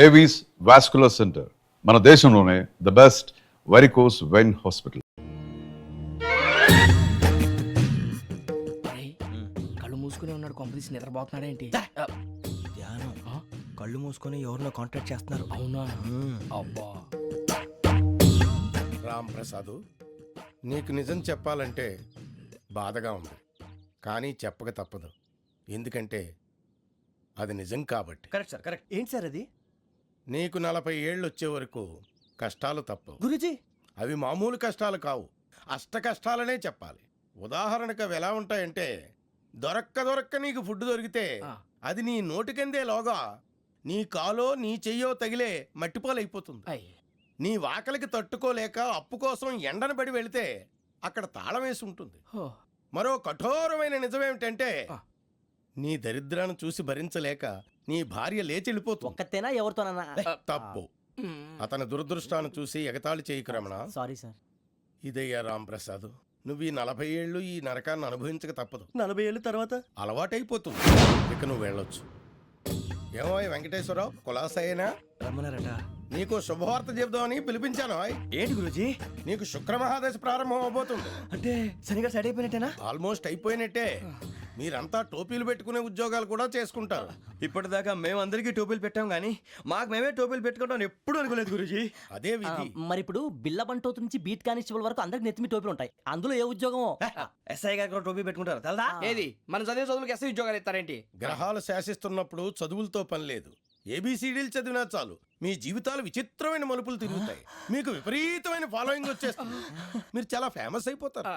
Avis vascular centre, మన దేశంలోనే the best varicose vein hospital. కళ్ళు మూసుకుని ఉన్నాడు, కొంపదీసి నిద్రపోతున్నాడేంటి? ధ్యానం. కళ్ళు మూసుకొని ఎవరినో కాంటాక్ట్ చేస్తున్నారు. అవునా? అబ్బా రామ్ ప్రసాద్, నీకు నిజం చెప్పాలంటే బాధగా ఉంది, కానీ చెప్పక తప్పదు. ఎందుకంటే అది నిజం కాబట్టి. Correct sir, correct. ఏంటి సార్ అది? నీకు 40 ఏళ్ళు వచ్చే వరకు కష్టాలు తప్పవు గురూజీ. అవి మామూలు కష్టాలు కావు, అష్ట కష్టాలనే చెప్పాలి. ఉదాహరణకు అవి ఎలా ఉంటాయంటే, దొరక్క నీకు ఫుడ్ దొరికితే అది నీ నోటికందే లోగా నీ కాలో నీ చెయ్యో తగిలే మట్టిపాలైపోతుంది. నీ వాకలికి తట్టుకోలేక అప్పు కోసం ఎండను పడి వెళితే అక్కడ తాళం వేసి ఉంటుంది. మరో కఠోరమైన నిజమేమిటంటే, నీ దరిద్రాన్ని చూసి భరించలేక నీ భార్య లేచి వెళ్ళిపోతుంది. ఒక్కతేనా ఎవరితోనన్నా? తప్పు. అతని దురదృష్టాన్ని చూసి ఎగతాళి చేయకు రమణ. Sorry sir. ఇదయ్యా రాంప్రసాద్, నువ్వు ఈ 40 ఏళ్ళు ఈ నరకాన్ని అనుభవించక తప్పదు. 40 ఏళ్ళ తర్వాత అలవాటైపోతుంది. ఇక నువ్వు వెళ్ళొచ్చు. ఏమో వెంకటేశ్వరరావు, కులాసైనా రమ్మన్నారట. నీకు శుభవార్త చెబుదామని పిలిపించాను. ఏంటి గురూజీ? నీకు శుక్రమహాదశ ప్రారంభం అవబోతుంది. అంటే సరిగా సెట్ అయిపోయినట్టేనా? ఆల్మోస్ట్ అయిపోయినట్టే. మీరంతా టోపీలు పెట్టుకునే ఉద్యోగాలు కూడా చేసుకుంటారు. ఇప్పటిదాకా మేమందరికీ టోపీలు పెట్టాం గానీ మాకు మేమే టోపీలు పెట్టుకుంటాం ఎప్పుడు అనుకోలేదు గురూజీ. అదే విధి. మరి ఇప్పుడు బిల్ల బంటోతు నుంచి బీట్ కానిస్టేబుల్ వరకు అందరికి నెత్తిమి టోపీలు ఉంటాయి. అందులో ఏ ఉద్యోగమో? ఎస్ఐ గారు కూడా టోపీ పెట్టుకుంటారు తెలదా? ఏది మన చదువులకు ఎస్ఐ ఉద్యోగాలు ఇస్తారేంటి? గ్రహాలు శాసిస్తున్నప్పుడు చదువులతో పని లేదు. ఏబిసిడీలు చదివినా చాలు మీ జీవితాలు విచిత్రమైన మలుపులు తిరుగుతాయి. మీకు విపరీతమైన ఫాలోయింగ్ వచ్చేస్తుంది. మీరు చాలా ఫేమస్ అయిపోతారు.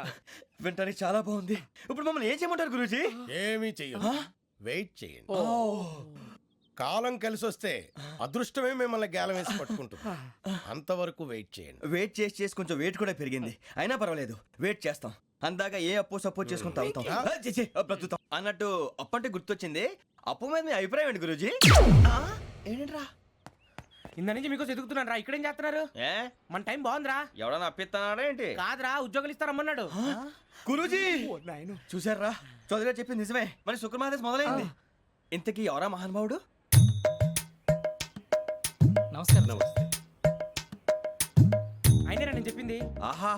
వింటానికి చాలా బాగుంది. ఇప్పుడు మమ్మల్ని ఏం చేయమంటారు గురూజీ? ఏమీ చెయ్యదు, వెయిట్ చేయండి. కాలం కలిసి వస్తే అదృష్టమే మిమ్మల్ని గేలం వేసి పట్టుకుంటుంది. అంతవరకు వెయిట్ చేయండి. వెయిట్ చేసి కొంచెం వెయిట్ కూడా పెరిగింది. అయినా పర్వాలేదు, వెయిట్ చేస్తాం. అందాక ఏ అప్పు సపోర్ట్ చేసుకుని తాగుతాం, బ్రతుకుతాం అన్నట్టు. అప్పు అంటే గుర్తొచ్చింది. అప్పు మీద మీ అభిప్రాయం ఏంటి గురూజీ? ఏంటరా ఇంత నుంచి మీకు ఎదుగుతున్నాను రా. ఇక్కడేం చేస్తున్నారు? మన టైం బాగుందిరా. ఎవడన్నా అప్పిస్తున్నాడా ఏంటి? కాదురా, ఉద్యోగాలు ఇస్తారమ్మన్నాడు గురూజీ. చూసారా, చౌదరిగా చెప్పింది నిజమే. మరి శుక్రమహాదేశ్ మొదలైంది. ఇంతకీ ఎవరా మహానుభావుడు? నమస్కారం. అయినా నేను చెప్పింది. ఆహా,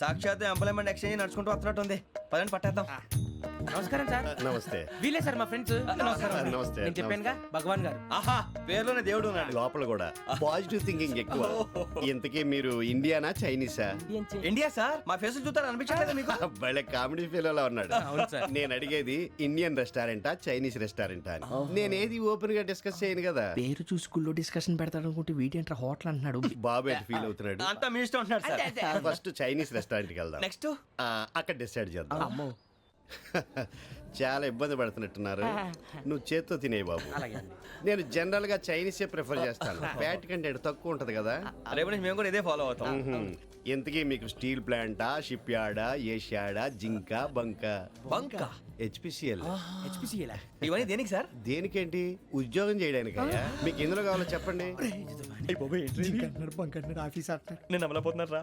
సాక్షాత్ ఎంప్లాయ్మెంట్ ఎక్స్చేంజ్ నడుచుకుంటూ వస్తున్నట్టు ఉంది. పదండి పట్టేద్దాం. నమస్కారం సార్. నమస్తే. వీలే సార్ మా ఫ్రెండ్స్. నమస్తే. నేను చెప్పానుగా, భగవాన్ గారు. ఆహా, పేరులోనే దేవుడు ఉన్నాడు. లోపల కూడా పాజిటివ్ థింకింగ్ ఎక్కువ. ఇంతకీ మీరు ఇండియానా చైనీసా? India sir. మా ఫేస్ చూస్తారు అనిపించలేదు మీకు? భలే కామెడీ ఫీల్ ఉన్నాడు. అవును సార్. నేను అడిగేది ఇండియన్ రెస్టారెంటా చైనీస్ రెస్టారెంటా అని. నేనేది ఓపెన్ గా డిస్కస్ చేయను కదా. పేరు చూసి స్కూల్లో డిస్కషన్ పెడతాడు అనుకుంటే వీటేంట్రా హోటల్ అంటున్నాడు. బాబు ఎట్ ఫీల్ అవుతున్నాడు. అంతా మీ ఇష్టం ఉంటున్నాడు సార్. ఫస్ట్ చైనీస్ రెస్టారెంట్ కి వెళ్దాం. నెక్స్ట్ అక్కడ డిసైడ్ చేద్దాం. చాలా ఇబ్బంది పడుతున్నట్టున్నారు. నువ్వు చేత్తో తినే బాబు. నేను జనరల్ గా చైనీసే ప్రిఫర్ చేస్తాను. ఫ్యాట్ కంటెంట్ తక్కువ ఉంటది కదా. రేపు నుంచి మేము కూడా ఇదే ఫాలో అవుతాం. ఇంతకీ మీకు స్టీల్ ప్లాంటా, షిప్ యార్డా, ఏషియాడా, జింక, బంకా? హెచ్పిసిఎల్. ఇవన్నీ దేనికి సార్? దేనికేంటి? ఉద్యోగం చేయడానికి. మీకు ఎందులో కావాలో చెప్పండి. నేను అమలపోతున్నారా?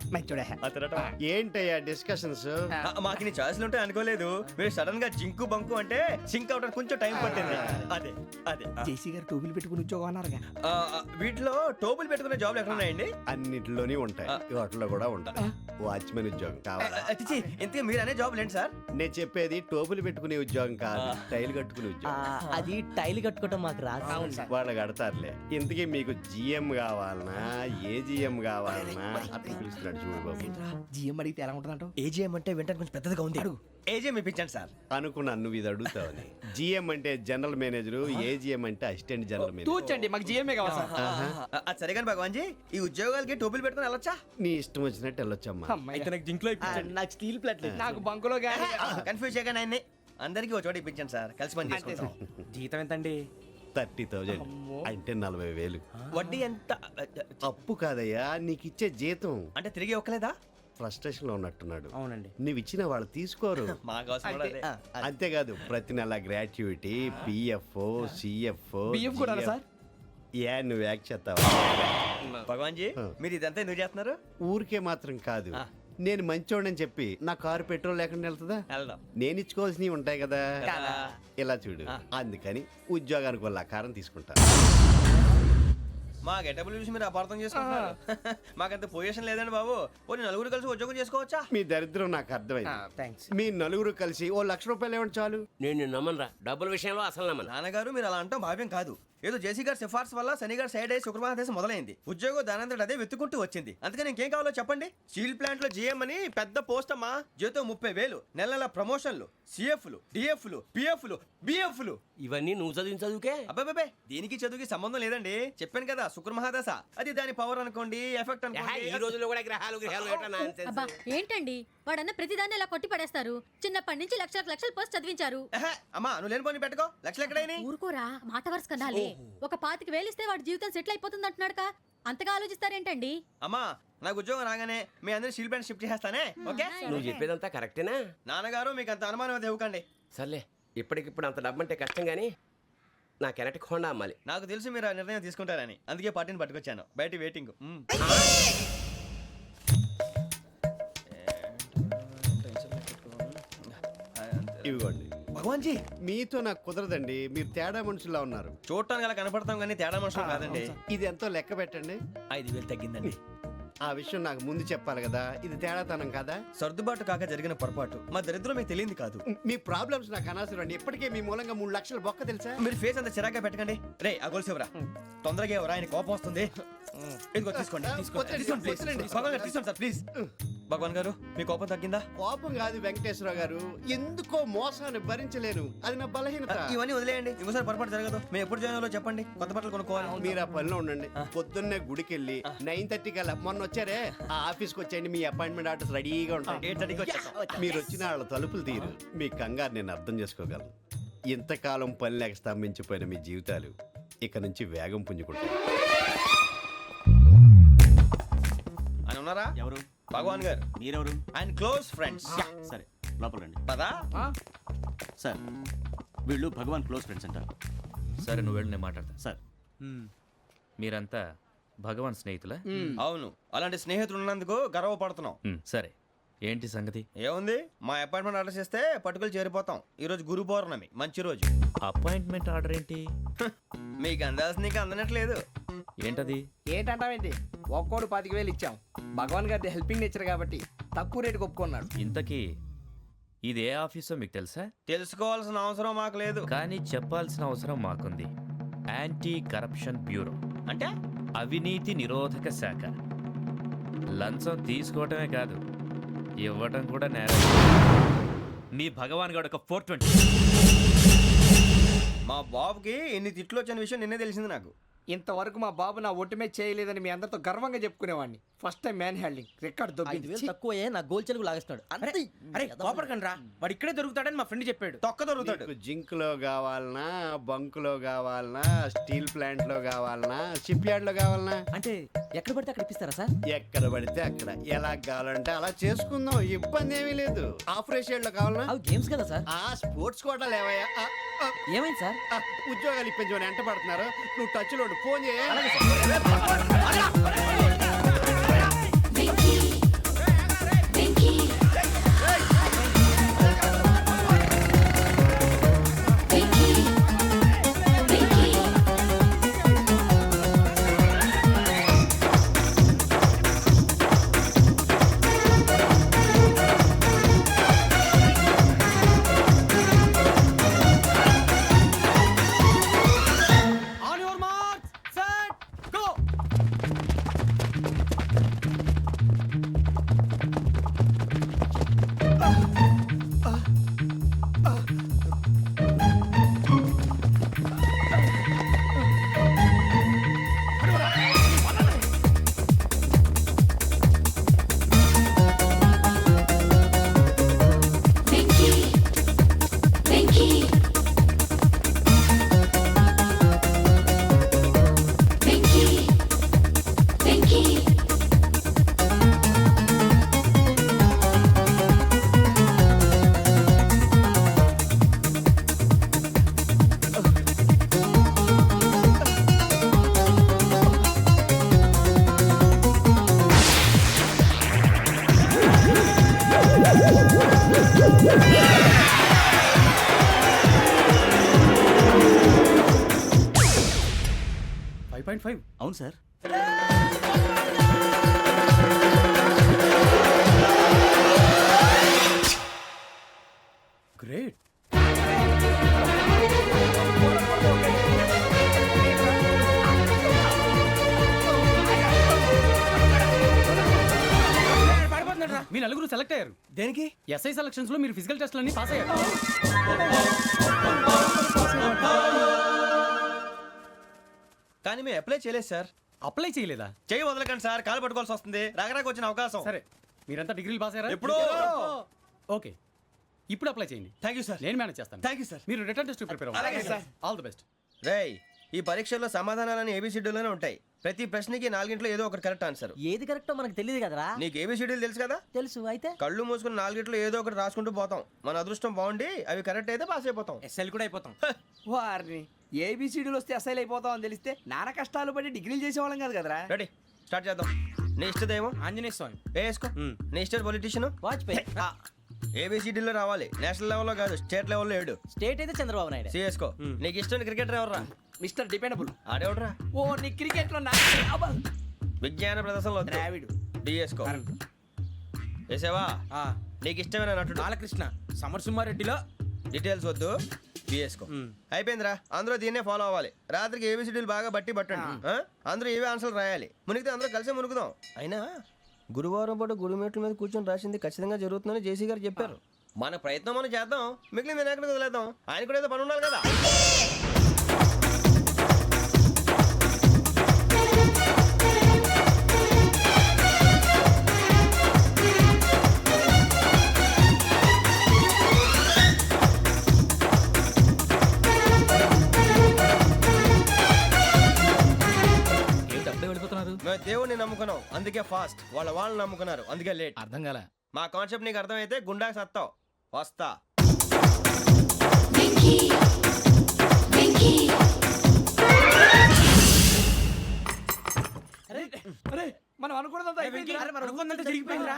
ఏంటయ్యా డిస్కషన్స్? మాకు నీ ఛాయిస్లు ఉంటాయి అనుకోలేదు. మీరు సడన్ గా జింకు బంకు అంటే సింక్ అవడానికి కొంచెం టైం పట్టింది. అదే అదే జేసీ గారు టోపీలు పెట్టుకుని ఉద్యోగం అన్నారుగా. వీటిలో టోపులు పెట్టుకునే జాబ్లు ఎక్కడ ఉన్నాయండి? అన్నిటిలోనే ఉంటాయి, వాటిలో కూడా ఉంటాయి. వాచ్మెన్ ఉద్యోగం కావాలా? ఇంతకీ మీరు అనే జాబ్ ఏంటి సార్? నేను చెప్పేది టోపులు పెట్టుకునే ఉద్యోగం కాదు, టైల్ కట్టుకునే ఉద్యోగం. అది టైల్ కట్టుకోవటం మాకు రాదు. వాళ్ళు కడతారులే. ఇంతకీ మీకు జిఎం కావాలనా, ఏ జిఎం కావాలనా? అట్లా పిలుస్తున్నాడు చూడు బాబు. జిఎం అడిగితే ఎలా ఉంటుందంట? ఏజీఎం అంటే వెంటనే కొంచెం పెద్దదిగా ఉంది. అడుగు. ఏజీఎం ఇప్పించండి సార్. అనుకున్నాను నువ్వు ఇది అడుగుతావని. జిఎం అంటే జనరల్ మేనేజర్, ఏజిఎం అంటే అసిస్టెంట్ జనరల్ మేనేజర్. తూచండి, మాకు జిఎంఏ కావాలి సార్. అది సరే కానీ భగవాన్ జీ, ఈ ఉద్యోగాలకి టోపులు పెట్టుకుని వెళ్ళొచ్చా? నీ ఇష్టం వచ్చినట్టు వెళ్ళొచ్చమ్మా. అయితే నాకు జింక్లో నాకు స్టీల్ ప్లేట్, నాకు బంకులో గానీ. కన్ఫ్యూజ్ చేయగానే ఆయన్ని అందరికీ ఒక చోట ఇప్పించండి సార్. కలిసి పని చేసుకుంటాం. జీతం ఎంతండి? 30,000 అంటే 40,000. వడ్డీ ఎంత? అప్పు కాదయ్యా, నీకు ఇచ్చే జీతం. అంటే తిరిగి ఒక్కలేదా? ఫ్రస్ట్రేషన్ లో ఉన్నట్టున్నాడు. అవునండి. నువ్వు ఇచ్చిన వాళ్ళు తీసుకోరు. మాకు అవసరం కూడా అదే. అంతేకాదు ప్రతి నెల గ్రాట్యుటీ, పిఎఫ్, సిఎఫ్. బియ్యం కూడా సార్? ఏ నువ్వు యాక్ట్ చేస్తావా? భగవాన్ జీ, మీరు ఇదంతా ఎందుకు చేస్తున్నారు? ఊరికే మాత్రం కాదు, నేను మంచోడని చెప్పి నా కారు పెట్రోల్ లేకుండా వెళ్తుందా? వెళ్దాం. నేను ఇచ్చుకోవాల్సినవి ఉంటాయి కదా. ఇలా చూడు, అందుకని ఉద్యోగానికి వాళ్ళ ఆకారం తీసుకుంటా. మా గెటబుల్ చూసి మీరు అపార్థం చేసుకుంటున్నారు. మాకంత పొజిషన్ లేదండి బాబు. పోనీ నలుగురు కలిసి ఉద్యోగం చేసుకోవచ్చా? మీ దరిద్రం నాకు అర్థమైంది. థ్యాంక్స్. మీ నలుగురు కలిసి ఓ ₹1,00,000 ఇవ్వండి చాలు. నేను నమ్మనరా, డబ్బుల విషయంలో అసలు నమ్మను. నాన్నగారు మీరు అలా అంటాం భావ్యం కాదు. ఏదో జేసీ గారి సిఫార్సు వల్ల శని గారు సైడ్ అయ్యి శుక్రవారం దేశం మొదలైంది. ఉద్యోగం దానంతటి అదే వెతుకుంటూ వచ్చింది. అందుకని ఇంకేం కావాలో చెప్పండి. స్టీల్ ప్లాంట్ లో జీఎం అని పెద్ద పోస్ట్ అమ్మా. జీతం 30,000, నెల నెల ప్రమోషన్లు, సిఎఫ్లు, డిఎఫ్లు, పిఎఫ్లు, బిఎఫ్లు. ఇవన్నీ నువ్వు చదివిన చదువుకే. అబ్బాబే దీనికి చదువుకి సంబంధం లేదండి. చెప్పాను కదా శుక్ర మహాదశ. అది దాని పవర్ అనుకోండి, ఎఫెక్ట్ ఈ అనుకోండి. రోజుల్లో కూడా గ్రహాలు ఏటా nonsense. అబ్బా ఏంటండి వాడన్న ప్రతిదాన్ని ఇలా కొట్టి పడేస్తారు. చిన్నప్పటి నుంచి లక్షల పోస్ట్ చదివించారు. ఎహె, అమ్మా నువ్వు లేని పోనీ పెట్టుకో. లక్షలు ఎక్కడైనా ఊరుకోరా, మాట వరుస కదాలే. ఒక 25,000 ఇస్తే వాడి జీవితం సెటిల్ అయిపోతుంది అంటున్నాడుగా. అంతగా ఆలోచిస్తారేంటండి? అమ్మా నాకు ఉద్యోగం రాగానే మీ అందరూ స్టీల్ ప్లాంట్ షిఫ్ట్ చేస్తానే. ఓకే నువ్వు చెప్పేదంతా కరెక్టేనా? నాన్నగారు మీకు అంత అనుమానం అయితే ఇవ్వకండి. సర్లే, ఇప్పటికిప్పుడు అంత డబ్బు అంటే కష్టం కానీ నా కెనటిక్ హోండా అమ్మాలి. నాకు తెలుసు మీరు ఆ నిర్ణయం తీసుకుంటారని, అందుకే పార్టీని పట్టుకొచ్చాను. బయట వెయిటింగ్. ఇవిగోండి. భగవాన్ జీ మీతో నాకు కుదరదండి. మీరు తేడా మనుషుల్లా ఉన్నారు. చూడటానికి అలా కనపడతాం కానీ తేడా మనుషులు కాదండి. ఇది ఎంతో లెక్క పెట్టండి. 5,000 తగ్గిందండి. ఆ విషయం నాకు ముందు చెప్పాలి కదా. ఇది తేడాతనం కదా. సర్దుబాటు కాక జరిగిన పొరపాటు. మా దరిద్రం మీకు తెలియంది కాదు. మీ ప్రాబ్లమ్స్ నాకు అనవసరం అండి. ఇప్పటికే మీ మూలంగా 3 లక్షల బొక్క తెలుసా. మీరు ఫేస్ అంత చిరాగ్గా పెట్టకండి. రే ఆ గొలుసేవరా తొందరగా ఎవరా, ఆయన కోపం వస్తుంది. ఇదిగో తీసుకోండి. వద్దండి, వద్దండి. భగవాన్ గారు తీసుకోండి సార్ ప్లీజ్. భగవాన్ గారు మీ కోపం తగ్గిందా? కోపం కాదు వెంకటేశ్వరరావు గారు, ఎందుకో మోసాన్ని భరించలేను. అది నా బలహీనత. ఇవన్నీ వదిలేయండి. ఇంకోసారి పొరపాటు జరగదు. మేము ఎప్పుడు జాయిన్ అవ్వాలో చెప్పండి. కొత్త బట్టలు కొనుక్కోవాలి. మీరు ఆ పనిలో ఉండండి. పొద్దున్నే గుడికి వెళ్ళి 9:30 కల్లా మొన్న వచ్చారే ఆ ఆఫీస్కి వచ్చేయండి. మీ అపాయింట్మెంట్ ఆర్డర్స్ రెడీగా ఉంటాయి. 8:30కి వచ్చేస్తాం. మీరు వచ్చిన వాళ్ళ తలుపులు తీరు. మీ కంగారు నేను అర్థం చేసుకోగలను. ఇంతకాలం పని లేక స్తంభించిపోయిన మీ జీవితాలు ఇక నుంచి వేగం పుంజుకుంటాయి. ఆయన ఉన్నారా? ఎవరు? భగవాన్ గారు. మీరెవరు? ఆయన క్లోజ్ ఫ్రెండ్స్. సరే లోపల రండి. పదా సార్ వీళ్ళు భగవాన్ క్లోజ్ ఫ్రెండ్స్ అంటారు. సరే నువ్వు వెళ్ళి నేను మాట్లాడతా. సార్ మీరంతా భగవాన్ స్నేహితులా? అవును, అలాంటి స్నేహితులు ఉన్నందుకు గర్వపడుతున్నాం. సరే ఏంటి సంగతి? ఏముంది, మా అపాయింట్మెంట్ ఆర్డర్ చేస్తే పట్టుకులు చేరిపోతాం. ఈ రోజు గురు పౌర్ణమి, మంచి రోజు. అపాయింట్మెంట్ ఆర్డర్ ఏంటి? మీకు అందాల్సి నీకు అందనట్లేదు. ఏంటది? ఏంటంటావేంటి? ఒక్కోడు 25,000 ఇచ్చాం. భగవాన్ గారి హెల్పింగ్ నేచర్ కాబట్టి తక్కువ రేటుకి ఒప్పుకున్నాడు. ఇంతకీ ఇది ఏ ఆఫీసో మీకు తెలుసా? తెలుసుకోవాల్సిన అవసరం మాకు లేదు. కానీ చెప్పాల్సిన అవసరం మాకుంది. యాంటీ కరప్షన్ బ్యూరో అంటే అవినీతి నిరోధక శాఖ. లంచం తీసుకోవటమే కాదు, ఇవ్వటం కూడా నేరం. మీ భగవాన్ గారు ఒక 420. మా బాబుకి ఎన్ని తిట్లు వచ్చిన విషయం నిన్నే తెలిసింది నాకు. ఇంతవరకు మా బాబు నా ఒట్టుమే చేయలేదని మీ అందరితో గర్వంగా చెప్పుకునేవాడిని. First time man handing record 5,000 తక్కువే నా గోల్ చెలుగు లాగేస్తున్నాడు. అరే కోపడకండి రా, వాడు ఇక్కడే దొరుకుతాడని మా ఫ్రెండ్ చెప్పాడు. తొక్క దొరుకుతాడు. మీకు జింక్ లో కావాలనా, బంక్ లో కావాలనా, స్టీల్ ప్లాంట్ లో కావాలనా, షిప్ యార్డ్ లో కావాలనా? అంటే ఎక్కడ పడితే అక్కడ ఇప్పిస్తారా సార్? ఎక్కడ పడితే అక్కడ ఎలా కావాలంటే అలా చేసుకుందాం. ఇబ్బంది ఏమీ లేదు. ఆపరేషన్ లో కావాలనా? అవి గేమ్స్ కదా సార్. ఆ స్పోర్ట్స్ కోటా లేవయ్యా. ఏమైంది సార్? ఉద్యోగాలు ఇప్పించమని ఎంట పడుతున్నారు. నువ్వు టచ్ లో ఫోన్ చేయ. అవును సార్. గ్రేట్. మీ నలుగురు సెలెక్ట్ అయ్యారు. దేనికి? ఎస్ఐ సెలక్షన్స్ లో మీరు ఫిజికల్ టెస్ట్ అన్ని పాస్ అయ్యారు. కానీ మేము అప్లై చేయలేదు సార్. అప్లై చేయలేదా? చెయ్యి వదలకండి సార్, కాలు పట్టుకోవాల్సి వస్తుంది. రాగరాకు వచ్చిన అవకాశం. సరే, మీరంతా డిగ్రీలు పాస్ అయ్యారా? ఎప్పుడో. ఓకే, ఇప్పుడు అప్లై చేయండి. Thank you sir. నేను మేనేజ్ చేస్తాను. Thank you sir. మీరు రిటర్న్ టెస్ట్ ప్రిపేర్ అలాగే అవ్వండి. సార్. All the best. రేయ్, ఈ పరీక్షల్లో సమాధానాలని ఏబిసిడ్యూల్లోనే ఉంటాయి. ప్రతి ప్రశ్నకి 4 ఏదో ఒకటి కరెక్ట్ ఆన్సర్. ఏది కరెక్టో మనకు తెలియదు కదరా. నీకు ఏబిసిడ్యూల్ తెలుసు కదా? తెలుసు. అయితే కళ్ళు మూసుకుని 4 ఏదో ఒకటి రాసుకుంటూ పోతాం. మన అదృష్టం బాగుండి అవి కరెక్ట్ అయితే పాస్ అయిపోతాం. ఎస్ఎల్ కూడా అయిపోతాం. వారిని ఏబిసిడీలు వస్తే ఎస్ఐలు అయిపోతాం అని తెలిస్తే నాన్న కష్టాలు పడి డిగ్రీలు చేసేవాళ్ళం కాదు కదరా. రెడీ, స్టార్ట్ చేద్దాం. నీ ఇష్టదేమో ఆంజనేయ స్వామి. వేసుకో. నీ ఇష్ట పొలిటీషియన్ వాజ్పేయి. ఏబిసిడీలో రావాలి. నేషనల్ లెవెల్లో కాదు, స్టేట్ లెవెల్లో 7. స్టేట్ అయితే చంద్రబాబు నాయుడు. సిఎస్కో. నీకు ఇష్టం క్రికెటర్ ఎవర్రా? Mister dependable. ఆడేవడరా? ఓ నీ క్రికెట్ లో విజ్ఞాన ప్రదర్శనలో ద్రావిడు. డిఎస్కో. వేసావా? నీకు ఇష్టమైన నటుడు? బాలకృష్ణ. సమర్సింహారెడ్డిలో డీటెయిల్స్ వద్దు, బిఎస్కో. అయిపోయిందిరా. అందరూ దీన్నే ఫాలో అవ్వాలి. రాత్రికి ఏబిసిడీలు బాగా బట్టి పట్టండి. అందరూ ఏవే ఆన్సర్లు రాయాలి. మునిగితే అందరూ కలిసి మునుగుదాం. అయినా గురువారం పాటు గురుమేట్ల మీద కూర్చొని రాసింది ఖచ్చితంగా జరుగుతుందని జేసీ గారు చెప్పారు. మన ప్రయత్నం మనం చేద్దాం, మిగిలింది నేను ఎక్కడికి వదిలేద్దాం. ఆయన కూడా ఏదో పని ఉండాలి కదా. మేము దేవుడిని నమ్ముకున్నాం, అందుకే ఫాస్ట్. వాళ్ళని నమ్ముకున్నారు, అందుకే లేట్. అర్థం కాల. మా కాన్సెప్ట్ నీకు అర్థమైతే గుండా సత్తావు. వస్తా. మనం అనుకున్నదంతా జరిగిపోయిందిరా.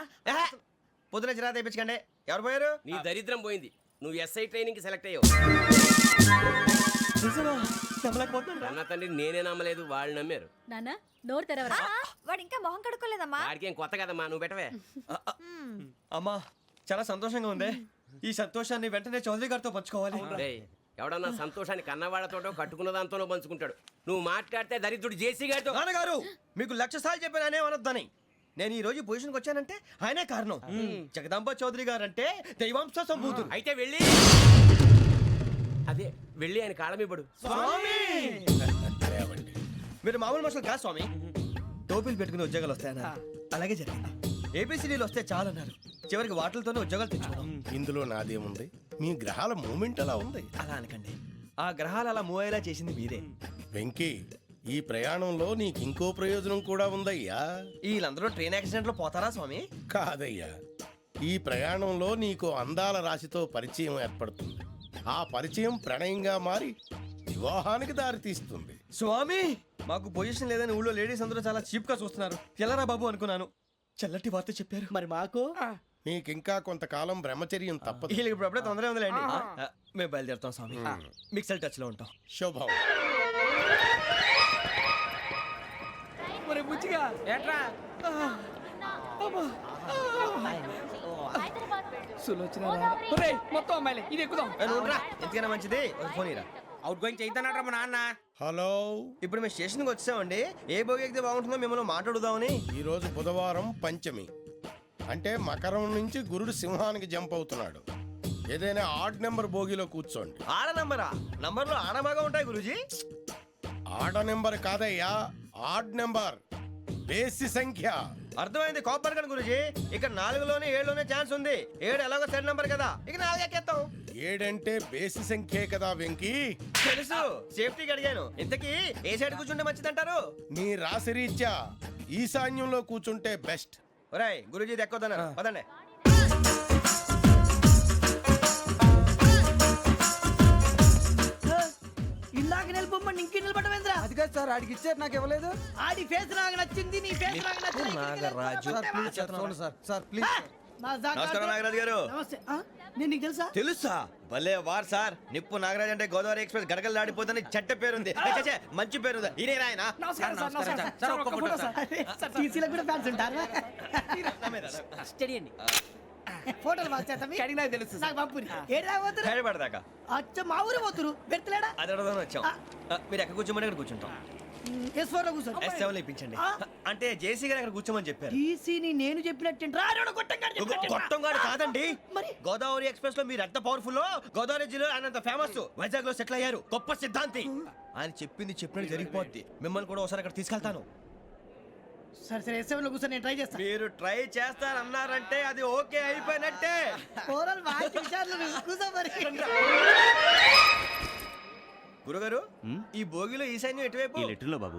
పొద్దున చిరా తెప్పించకండి. ఎవరు పోయారు? నీ దరిద్రం పోయింది. నువ్వు ఎస్ఐ ట్రైనింగ్ సెలెక్ట్ అయ్యావు. అన్న తండ్రి నేనే నమ్మలేదు, వాళ్ళు నమ్మారు. నాన్న నోరు తెరవరా. వాడు ఇంకా మొహం కడుక్కోలేదమ్మా. వాడికి ఏం కొత్త కదమ్మా, నువ్వు పెట్టవే. అమ్మా, చాలా సంతోషంగా ఉంది. ఈ సంతోషాన్ని వెంటనే చౌదరి గారితో పంచుకోవాలి. రేయ్, ఎవడన్నా సంతోషాన్ని కన్నవాళ్లతోటో కట్టుకున్న దాంతోనో పంచుకుంటాడు. నువ్వు మాట్లాడితే దరిద్రుడు జేసీ గారితో. నాన్నగారు, మీకు 1,00,000 సార్లు చెప్పాననే అనొద్దని. నేను ఈ రోజు పొజిషన్కి వచ్చానంటే ఆయనే కారణం. జగదాంబ చౌదరి గారు అంటే దైవాంశ సంభూతుడు. అయితే వెళ్ళి అదే వెళ్ళి ఆయన కాళ్ళమివ్వడు. మీరు మామూలు మనుషులు కాదు స్వామి. టోపీలు పెట్టుకుని ఉద్యోగాలు వస్తాయన్నా, అలాగే జరిగింది. ఏబిసిడీలు వస్తే చాలన్నారు. చివరికి వాటిలతోనే ఉద్యోగాలు తెచ్చుకున్నాం. ఇందులో నాదేముంది? మీ గ్రహాల మూమెంట్ అలా ఉంది. అలా అనకండి, ఆ గ్రహాలు అలా మూవ్ అయ్యేలా చేసింది మీరే. వెంకీ, ఈ ప్రయాణంలో నీకు ఇంకో ప్రయోజనం కూడా ఉందయ్యా. వీళ్ళందరూ ట్రైన్ యాక్సిడెంట్ లో పోతారా స్వామి? కాదయ్యా, ఈ ప్రయాణంలో నీకు అందాల రాశితో పరిచయం ఏర్పడుతుంది. ఆ పరిచయం ప్రణయంగా మారి వివాహానికి దారితీస్తుంది. స్వామి, మాకు పొజిషన్ లేదని ఊళ్ళో లేడీస్ అందరూ చాలా చీప్ గా చూస్తున్నారు. ఎలారా బాబు అనుకున్నాను. చల్లటి వార్త చెప్పారు. మరి మాకు నీకింకా కొంతకాలం బ్రహ్మచర్యం తప్పదు. వీళ్ళకి ఇప్పుడు అప్పుడే తొందరగా ఉందిలేండి. మేము బయలుదేరుతాం స్వామి. మిక్సెల్ టచ్ లో ఉంటాం. శుభం. బుచ్చిగా ఏట్రా మొత్తం అమ్మాయిలే, ఇది ఎక్కుదాం. ఎంతకైనా మంచిది ఫోన్ ఇరా. అవుట్ గోయింగ్ చేద్దానట్రా మా నాన్న. హలో, ఇప్పుడు మేము స్టేషన్కి వచ్చామండి. ఏ బోగి ఎక్కితే బాగుంటుందో మిమ్మల్ని మాట్లాడుదామని. ఈరోజు బుధవారం పంచమి, అంటే మకరం నుంచి గురుడు సింహానికి జంప్ అవుతున్నాడు. ఏదైనా ఆడ్ నెంబర్ బోగిలో కూర్చోండి. ఆడ నంబరా? నంబర్లో ఆడ బాగా ఉంటాయి గురూజీ. ఆడ నెంబర్ కాదయ్యా, ఆడ్ నెంబర్, బేసి సంఖ్య. అర్థమైంది. కాపర్ కన్ గురూజీ. ఇక్కడ 4లోనే 7లోనే ఛాన్స్ ఉంది. 7 ఎలాగో సెడ్ నంబర్ కదా, ఇక 4 ఎక్కేస్తాం. 7 అంటే బేసి సంఖ్యే కదా వెంకీ. తెలుసు, సేఫ్టీకి అడిగాను. ఇంతకీ ఏ సైడ్ కూర్చుంటే మంచిదంటారు? నీ రాశి రీత్యా ఈశాన్యంలో కూర్చుంటే బెస్ట్. ఒరేయ్, గురూజీ దెక్కొద్దన్నారు, పదండి. ఇందాక నిలబొమ్మని ఇంకే నిలబడమేంద్రా. అది కాదు సార్, ఆడికి ఇచ్చారు, నాకు ఇవ్వలేదు. ఆడి ఫేస్ నాకు నచ్చింది, నీ ఫేస్ నాకు నచ్చింది. Nagaraju sir please. నమస్కారం నాగరాజు గారు. నమస్తే నేను నీకు తెలుసా? తెలుసా? భలే వార్ సార్. నిప్పు నాగరాజ్ అంటే గోదావరి ఎక్స్ప్రెస్ గడగలు దాడిపోతుంది చెట్ట పేరుంది. ఛే, మంచి పేరుంది. ఇదే ఆయన టీసీలో కూడా ఫ్యాన్స్ ఉంటారు. స్టడీ అండి. ఫోటోలు అడిగినా తెలుసు నాకు పంపుని ఏడా పోతురు? హైదరాబాద్ అచ్చ మా ఊరు పోతురు పెడతలేడా? అది అడగదామని వచ్చాం. మీరు ఎక్కడ కూర్చోమని అక్కడ కూర్చుంటాం. S4 లో కూర్చో. S7 లో ఇప్పించండి. అంటే జేసీ గారు అక్కడ కూర్చోమని చెప్పారు. టీసీని నేను చెప్పినట్టు గొట్టంగాడు కాదండి. మరి గోదావరి ఎక్స్ప్రెస్ లో మీరు ఎంత పవర్ఫుల్, గోదావరి జిల్లా ఆయన ఫేమస్, వైజాగ్ లో సెటిల్ అయ్యారు, గొప్ప సిద్ధాంతి. ఆయన చెప్పింది చెప్పినట్టు జరిగిపోద్ది. మిమ్మల్ని కూడా ఒకసారి అక్కడ తీసుకెళ్తాను. సరే సరే S7 లో కూర్చొని నేను ట్రై చేస్తాను. మీరు ట్రై చేస్తారన్నారంటే అది ఓకే అయిపోయినట్టే. ఓవరాల్ బాగా చూశారు. కూర్చో మరి. గురుగారు ఈ భోగిలో ఈశాన్యం ఎటువైపు? ఈ లెటర్లో బాబు.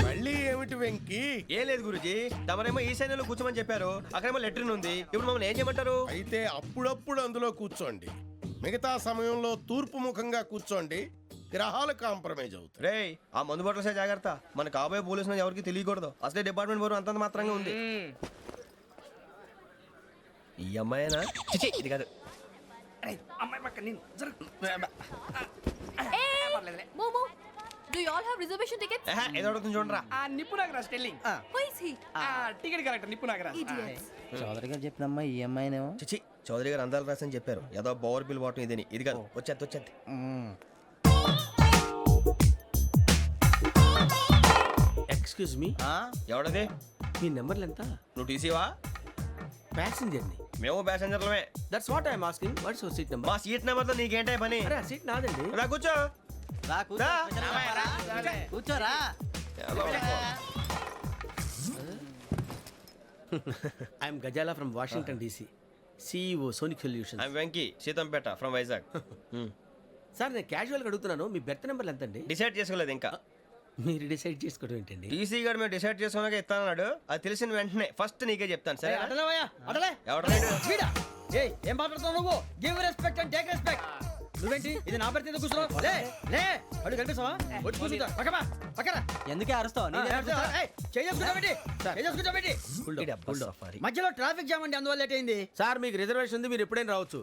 మళ్ళీ ఏమిటి వెంకీ? ఏం లేదు గురుజీ, తమరేమో ఈశాన్యంలో కూర్చోమని చెప్పారు, అక్కడేమో లెటర్ ఉంది. ఇప్పుడు మమ్మల్ని ఏం చేయమంటారు? అయితే అప్పుడప్పుడు అందులో కూర్చోండి, మిగతా సమయంలో తూర్పు ముఖంగా కూర్చోండి. గ్రహాలు కాంప్రమైజ్ అవుతాయి. రే ఆ మందు బట్టలసే జాగ్రత్త. మన కాబోయే పోలీసులు ఎవరికి తెలియకూడదు. అసలే డిపార్ట్మెంట్ బోరు అంతంత మాత్రంగా ఉంది. ఈ అమ్మాయినా? చిచి, ఇది కాదు. అమ్మాయి పక్క నేను మోమో do you all have reservation tickets? ఏదో అడుగుతుంది చూడరా. నిప్పు Nagaraj telling who is he? Ticket correct నిప్పు నాగరాజ్. చౌదరి గారు చెప్పినమ్మా ఈ అమ్మాయినేమో. చిచి, చౌదరి గారు అందాలు రాసని చెప్పారు. ఏదో బోర్ బిల్ వాటం ఇదని. ఇది కాదు. వచ్చేది. Excuse me, ఎవడది? మీ నెంబర్లు ఎంత? నువ్వు టీసీవా? ప్యాసింజర్ ని. మేము ప్యాసెంజర్లమే. That's what I'm asking. What's your seat number? మా సీట్ నెంబర్తో నీకేంటే పని? అరే ఆ సీట్ నాదండి. రా కూర్చో. కూర్చోరా. I'm Gazala from Washington DC, CEO Sonic Solution. I'm Venky, Seethampeta from Vizag. Sir నేను క్యాజువల్గా అడుగుతున్నాను, మీ బెర్త్ నెంబర్లు ఎంత అండి? డిసైడ్ చేసుకోలేదు ఇంకా. మీరు డిసైడ్ చేసుకోవడం ఏంటండి? టీసీ గారు మేము డిసైడ్ చేసుకున్నాక ఇస్తానన్నాడు. అది తెలిసిన వెంటనే ఫస్ట్ నీకే చెప్తాను. సరే ఎవడ ఏం మాట్లాడుతున్నావు నువ్వు? Give respect and take respect. నువ్వేంటి ఇది నా పరిస్థితి కూర్చున్నావు? లే లే అడుగు కనిపిస్తావా? వచ్చి కూర్చుంటా పక్కన. ఎందుకే అరుస్తావు? మధ్యలో ట్రాఫిక్ జామ్ అండి, అందువల్ల లేట్ అయింది. సార్ మీకు రిజర్వేషన్ ఉంది, మీరు ఎప్పుడైనా రావచ్చు.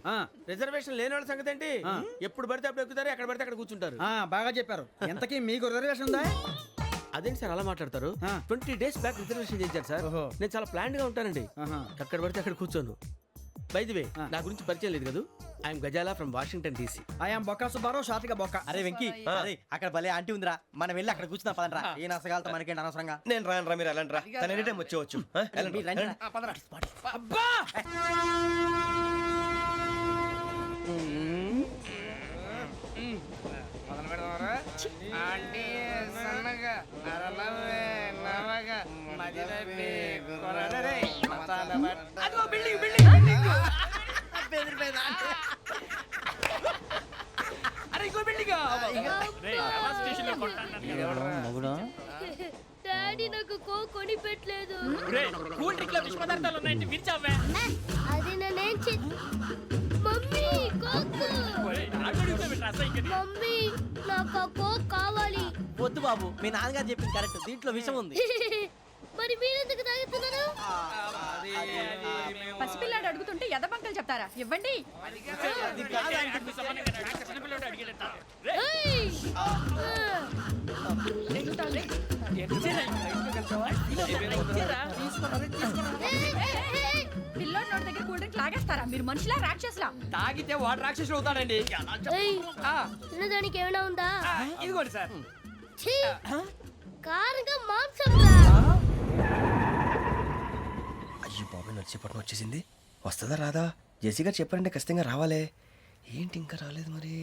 రిజర్వేషన్ లేని వాళ్ళ సంగతి ఏంటి? ఎప్పుడు పడితే అప్పుడు ఎక్కుతారు, ఎక్కడ పడితే అక్కడ కూర్చుంటారు. బాగా చెప్పారు. ఎంతకీ మీకు రిజర్వేషన్ ఉందా? అదేంటి సార్ అలా మాట్లాడతారు? 20 days బ్యాక్ రిజర్వేషన్ చేశారు సార్. నేను చాలా ప్లాన్డ్ గా ఉంటానండి. ఎక్కడ పడితే అక్కడ కూర్చోను. బై ది వే, నా గురించి పరిచయం లేదు కదా. I'm Gazala from Washington DC. I'm Bokka Subbarao, షార్ట్గా బొక్క. అరే వెంకీ, అక్కడ భలే ఆంటీ ఉందిరా, మనం వెళ్ళి అక్కడ కూర్చున్నా పదనరా. ఏ నసగాలతో మనకేంటి అనవసరంగా. నేను రాను రా, మీరు వెళ్ళండి రా. తన ఎనీ టైం వచ్చేవచ్చు. అబ్బా మొదలు పెడదామరా? ఆంటీ సన్నగా అరలవే నవగా మదిరపి కొరడరే మతాల అదిగో బిల్డింగ్ అరే ఇంకో బిల్డింగ్. డాడీ నాకు కోక్ కొని పెట్టలేదు. కూల్ డ్రింక్ లో విష పదార్థాలు ఉన్నాయండి, విరిచావే. అది నేనేం మమ్మీ కోక్. మమ్మీ నాకు ఆ కోక్ కావాలి. వద్దు బాబు, మీ నాన్నగారు చెప్పింది కరెక్ట్, దీంట్లో విషయం ఉంది. మరి మీరెందుకు తాగుతున్నారు? పసిపిల్లాడు అడుగుతుంటే ఎదబంకలు చెప్తారా? ఇవ్వండి. పిల్లోడి నోటి దగ్గర కూల్ డ్రింక్ లాగేస్తారా? మీరు మనుషులా రాక్షసులా? తాగితే వాడు రాక్షసుడు అవుతాడండి. తినడానికి ఏమైనా ఉందా? ఇదిగోండి సార్. కారంగా మాంసం. అయ్యో బాబాయ్, నడిచేపట్నం వచ్చేసింది. వస్తుందా రాదా? జేసీ గారు చెప్పారంటే ఖచ్చితంగా రావాలే. ఏంటి ఇంకా రాలేదు మరి?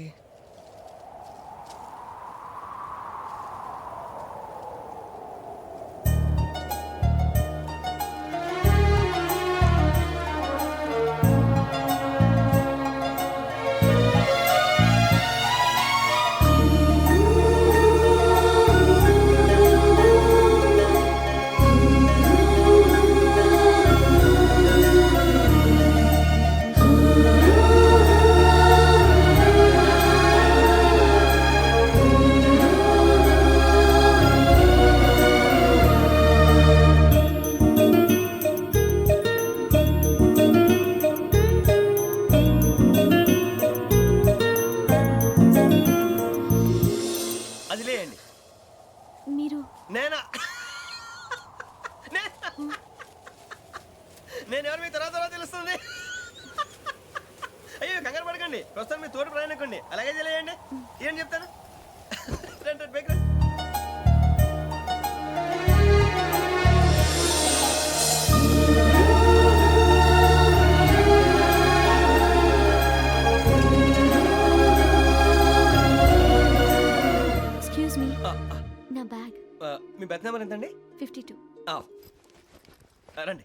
నేను ఎవరు మీ తర్వాత తెలుస్తుంది. అయ్యో కంగారు పడకండి, ప్రస్తుతం మీ తోటి ప్రయాణకండి. అలాగే తెలియండి, ఏం చెప్తాను. రండి రండి, బైక్ రండి. ఎక్స్క్యూజ్ మీ, నా బ్యాగ్. మీ బెత్ నెంబర్ ఎంతండి? 52. రండి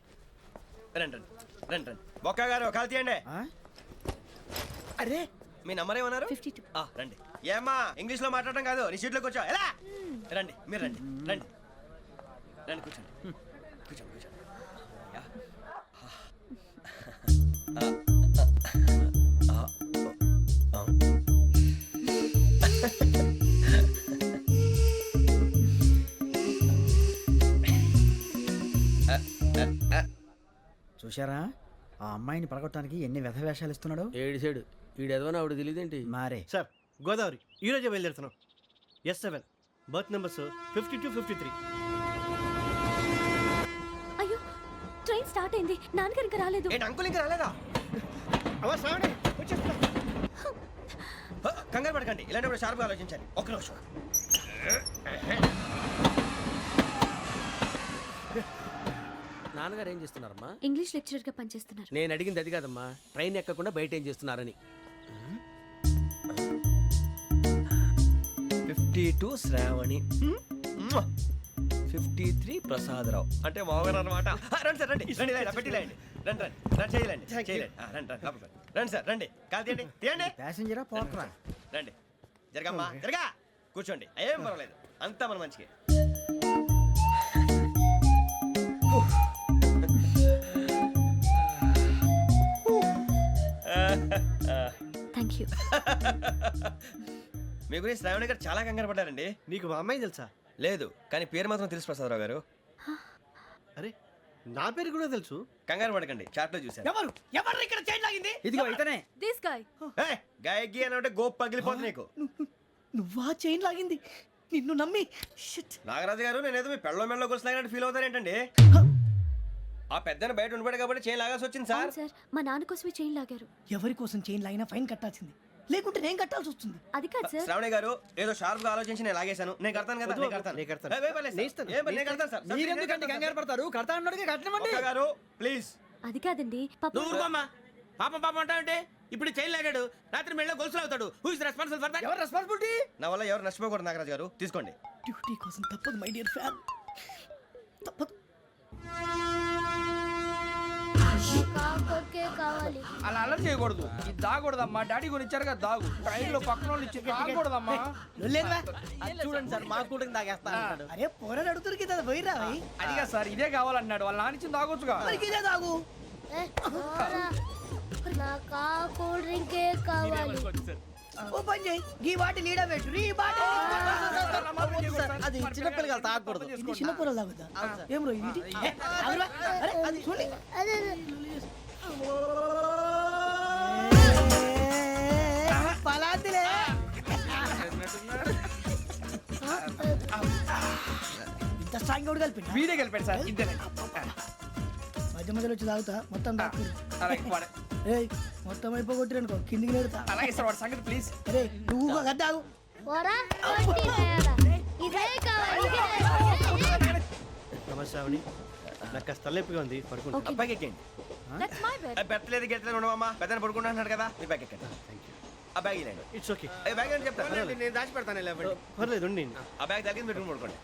రండి రండి రండి రండి. బొక్క గారు కాల్ తీయండి. అరే మీ నంబర్ ఏమన్నారు? 52. రండి. ఏమ్మా ఇంగ్లీష్ లో మాట్లాడడం కాదు, నీ సీట్లోకి వచ్చా. ఎలా రండి, మీరు రండి రండి రండి, కూర్చోండి కూర్చోండి కూర్చోండి. యా. చూశారా ఆ అమ్మాయిని పడగొట్టడానికి ఎన్ని వ్యధ వేషాలు ఇస్తున్నాడు. ఏడు సైడు ఈడు ఎదవని ఆవిడ తెలియదేంటి? మారే సార్ గోదావరి ఈరోజే బయలుదేరుతున్నాం. S7 berth numbers 52, 53. అయ్యో, ట్రైన్ స్టార్ట్ అయింది. నాన్నగారు ఇంకా రాలేదు. ఏంటి అంకుల్ ఇంకా రాలేదా? కంగారు పడకండి, ఇలాంటప్పుడు షార్ప్గా ఆలోచించాలి. ఒక్క నిమిషం. నాన్నగారు ఏం చేస్తున్నారమ్మా? ఇంగ్లీష్ లెక్చరర్ గా పనిచేస్తున్నారు. నేను అడిగింది అది కాదమ్మా, ట్రైన్ ఎక్కకుండా బయట ఏం చేస్తున్నారని. 52 శ్రావణి, 53 ప్రసాదరావు అంటే మామగారు అనమాట. రండి సార్ రండి రండి, ఇలా పెట్టి లేండి. రండి రండి రండి, చేయలేండి చేయలేండి. రండి రండి లోపలికి రండి. రండి సార్ రండి, కాల్ తీయండి తీయండి. ప్యాసింజరా పోట్రా. రండి జరగమ్మా జరగా, కూర్చోండి. ఏం పర్వాలేదు, అంతా మన మంచికి. Thank you. మీ గురించి శ్రావణి గారు చాలా కంగారు పడ్డారండి. నీకు మా అమ్మాయి తెలుసా? లేదు, కానీ పేరు మాత్రం తెలుసు ప్రసాదరావు గారు. అరే నా పేరు కూడా తెలుసు. కంగారు పడకండి, చాట్లో చూశాను. ఎవరు ఎవరు ఇక్కడ చైన్ లాగింది? ఇదిగో ఇతనే. This guy. గాయకి అని అంటే గోప్ పగిలిపోతుంది నీకు. నువ్వా చైన్ లాగింది? నిన్ను నమ్మి. నాగరాజు గారు, నేనేదో మీ పెళ్ళ మెళ్ళ గురిసిలాగినట్టు ఫీల్ అవుతారేంటండి? ఆ పెద్దని బయట ఉండిపోయాడు కాబట్టి చైన్ లాగాల్సి వచ్చింది సార్. సార్, మా నాన్న కోసమే చైన్ లాగారు. ఎవరి కోసం చైన్ లాగినా ఫైన్ కట్టాల్సింది, లేకుంటే నేను కట్టాల్సి వస్తుంది. అది కాదు సార్. శ్రావణి గారు ఏదో షార్ప్ గా ఆలోచించి నేను లాగేశాను. నేను కడతాను కదా, నేను కడతాను. నేను కడతాను సార్. మీరెందుకంటే కంగారు పడతారు? కడతా అన్నాడుగా కట్టమండి. ఒక్క గారు ప్లీజ్. అది కాదండి, పాప. నువ్వు ఊరుకోమ్మా. పాపం పాపం అంటావంటే ఇప్పుడు చైన్ లాగాడు, రాత్రి మెళ్ళ గొలుసులు అవుతాడు. Who is responsible for that? ఎవరు రెస్పాన్సిబిలిటీ? నా వల్ల ఎవరు నష్టపోకూడదు నాగరాజు గారు, తీసుకోండి. డ్యూటీ కోసం తప్పదు మై డియర్ ఫ్యాన్, తప్పదు. అలా అల్లరి చేయకూడదు. ఇది దాగకూడదమ్మా. డాడీ కొని ఇచ్చారు కదా దాగు. ట్రైన్ లో పక్కన వాళ్ళు ఇచ్చి దాగకూడదమ్మా. చూడండి సార్, మా కూడా తాగేస్తా. అరే పోరాడు అడుగుతారు కదా, పోయిరా. అడిగా సార్, ఇదే కావాలన్నాడు. వాళ్ళ నాన్న ఇచ్చింది తాగొచ్చుగా. ఇదే తాగు. ఓ పని చేయి, ఈ బాటిల్ లీడ పెట్టు. ఈ బాటిల్ అది చిన్నపిల్లలు తాగకూడదు. ఇది చిన్నపిల్లలు తాగుతా. ఏం రో ఇది? అరే అది చూడండి. పలాతిలే. ఇంత స్ట్రాంగ్ కూడా కలిపి వీడే గెలిపాడు సార్. ఇంతేనే. మధ్య మధ్యలో వచ్చి తాగుతా, మొత్తం తాగుతుంది. అలాగే వాడు. ఏయ్ మొత్తం అయిపోగొట్టిరనుకో కిందికి నేడుతా. అలాగే సార్, వాడి సంగతి ప్లీజ్. అరే నువ్వు గద్దాగు. నమస్కారం. నాకు కాస్త తలెప్పిగా ఉంది, పడుకుంటా. అబ్బాయికి ఎక్కండి. That's my bed. పెట్టలేదు గెట్టలేదు ఉండవమ్మా. పెద్దని పడుకుంటున్నాడు కదా, మీ బ్యాగ్ ఎక్కండి. ఆ బ్యాగ్ ఇలాండి. It's okay. బ్యాగ్ అని చెప్తాను, నేను దాచి పెడతాను. పర్లేదు ఉండి. ఆ బ్యాగ్ తగ్గింది పెట్టుకుని పడుకోండి.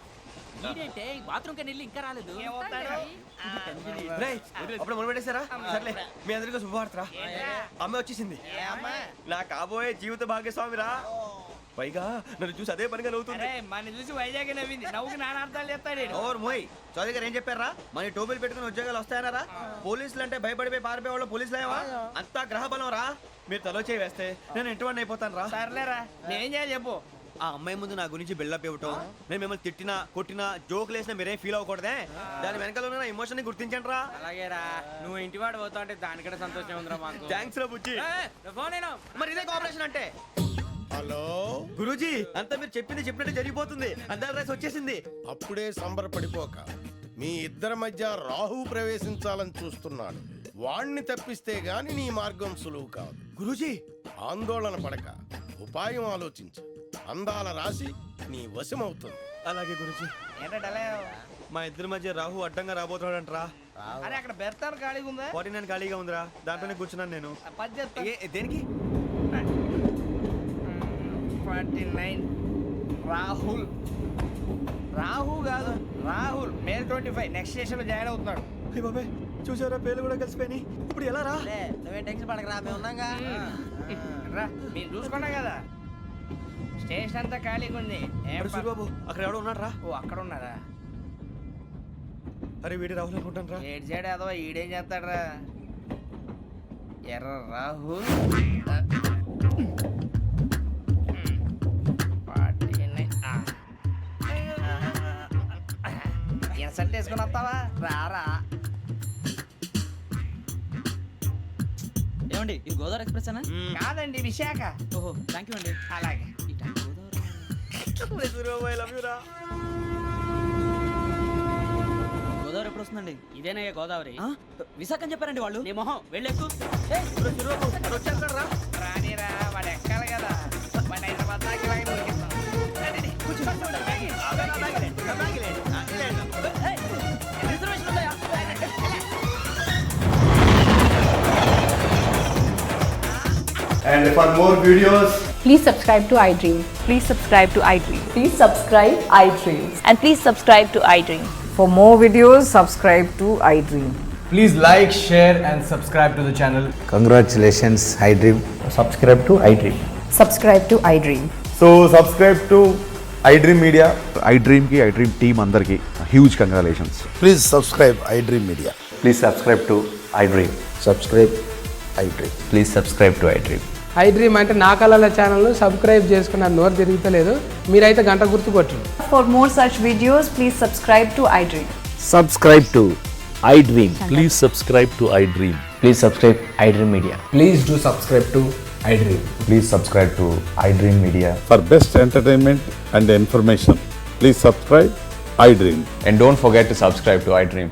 బాత్రూమ్ కని ఇంకా రాలేదు. రేయ్, అప్పుడు మొదలు పెట్టేశారా? సర్లే, మీ అందరికీ శుభవార్తరా. అమ్మాయి వచ్చేసింది. నా కాబోయే జీవిత భాగ్యస్వామిరా. పైగా నన్ను చూసి అదే పనిగా నవ్వుతుంది. మన చూసి వైజాగ్ నవ్వింది. నవ్వుకి నాన్న అర్థాలు చెప్తాడు. ఓర్ మోయ్, చౌదరి గారు ఏం చెప్పారా? మన టోబీలు పెట్టుకుని ఉద్యోగాలు వస్తాయనరా? పోలీసులు అంటే భయపడిపోయి పారిపోయే వాళ్ళు పోలీసులు అయ్యవా? అంతా గ్రహ బలం రా. మీరు తలో చేయి వేస్తే నేను ఇంటివాడిని అయిపోతాను రా. సర్లేరా, నేనేం చేయాలి చెప్పు. ఆ అమ్మాయి ముందు నా గురించి బిల్డప్ ఇవ్వటం, నేను మిమ్మల్ని తిట్టినా కొట్టినా జోకులు వేసినా మీరేం ఫీల్ అవ్వకూడదే. దాని వెనకాల ఉన్న ఎమోషన్ ని గుర్తించండి రా. అలాగేరా, నువ్వు ఇంటి వాడు పోతా అంటే దానికంటే సంతోషం ఉందిరా మాకు. థ్యాంక్స్ రా బుజ్జి. ఫోన్ అయినా మరి ఇదే కోఆపరేషన్ అంటే. హలో గురూజీ, అంతా మీరు చెప్పింది చెప్పినట్టు జరిగిపోతుంది. అందాల రైస్ వచ్చేసింది. అప్పుడే సంబరపడిపోక మీ ఇద్దరి మధ్య రాహు ప్రవేశించాలని చూస్తున్నాడు. వాణ్ణి తప్పిస్తే గాని నీ మార్గం సులువు కాదు. గురూజీ ఆందోళన పడక, ఉపాయం ఆలోచించు. అందాల రాశి నీ వశమవుతుంది. అలాగే గురూజీ. ఏంటంటే మా ఇద్దరి మధ్య రాహు అడ్డంగా రాబోతున్నాడంట్రా. అరే అక్కడ బెర్తాను ఖాళీగా ఉందా? 49 ఖాళీగా ఉందిరా, దాంట్లోనే కూర్చున్నాను నేను. పది చెప్తా. దేనికి? 49 రాహుల్. రాహు కాదు, రాహుల్. మే 25 నెక్స్ట్ స్టేషన్ లో జాయిన్ అవుతున్నాడు. అయ్య బాబాయ్, చూసారా పేర్లు కూడా కలిసిపోయినాయి. ఇప్పుడు ఎలా రా? నువ్వే టెన్షన్ పడకరా, మేము ఉన్నాగా. రా, మీరు చూసుకున్నా కదా స్టేషన్ అంతా ఖాళీగా ఉంది. ఏం అరే సూరిబాబు, అక్కడ ఎవడో ఉన్నాడు రా. ఓ అక్కడ ఉన్నారా? అరే వీడి రాహుల్ అనుకుంటాను రా. ఏడు సైడ్ అదో ఈడేం చేస్తాడరా? ఎర్ర రాహుల్. ఇన్సల్ట్ వేసుకుని వస్తావా? రారా. ఏమండి ఇది గోదావరి ఎక్స్ప్రెస్ అనా? కాదండి, విశాఖ. ఓహో థ్యాంక్ యూ అండి. అలాగే. సూరిబాబు, ఐ లవ్ యు రా. గోదావరి ఎప్పుడు వస్తుందండి? ఇదేనయ్యా గోదావరి. విశాఖ అని చెప్పారండి వాళ్ళు. నీ మొహం వెళ్ళెక్కు. రానిరా, వాడు ఎక్కాలి కదా. వాడు హైదరాబాద్ దాకా ఇలాగే దొరికిస్తాం. రండి, కూర్చోండి. రిజర్వేషన్ ఉందా? And for more videos, Please subscribe to iDream. Please subscribe to iDream. Please subscribe iDream. And please subscribe to iDream. For more videos, subscribe to iDream. Please like, share and subscribe to the channel. congratulations, iDream. Subscribe to iDream. Subscribe to iDream. So subscribe to iDream Media. iDream team అందరికి huge congratulations. Please subscribe iDream Media. Please subscribe to iDream. Subscribe iDream. Please subscribe to iDream. iDream అంటే నా కళల ఛానల్ను subscribe చేసుకున్న నోరు తిరుగుతలేదు. మీరైతే గంట గుర్తు కొట్టండి. For more such videos, please subscribe to iDream. Subscribe to iDream. Please subscribe to I dream. Please subscribe iDream Media. Please do subscribe to iDream. Please subscribe to iDream Media. For best entertainment and information please subscribe iDream. And don't forget to subscribe to iDream.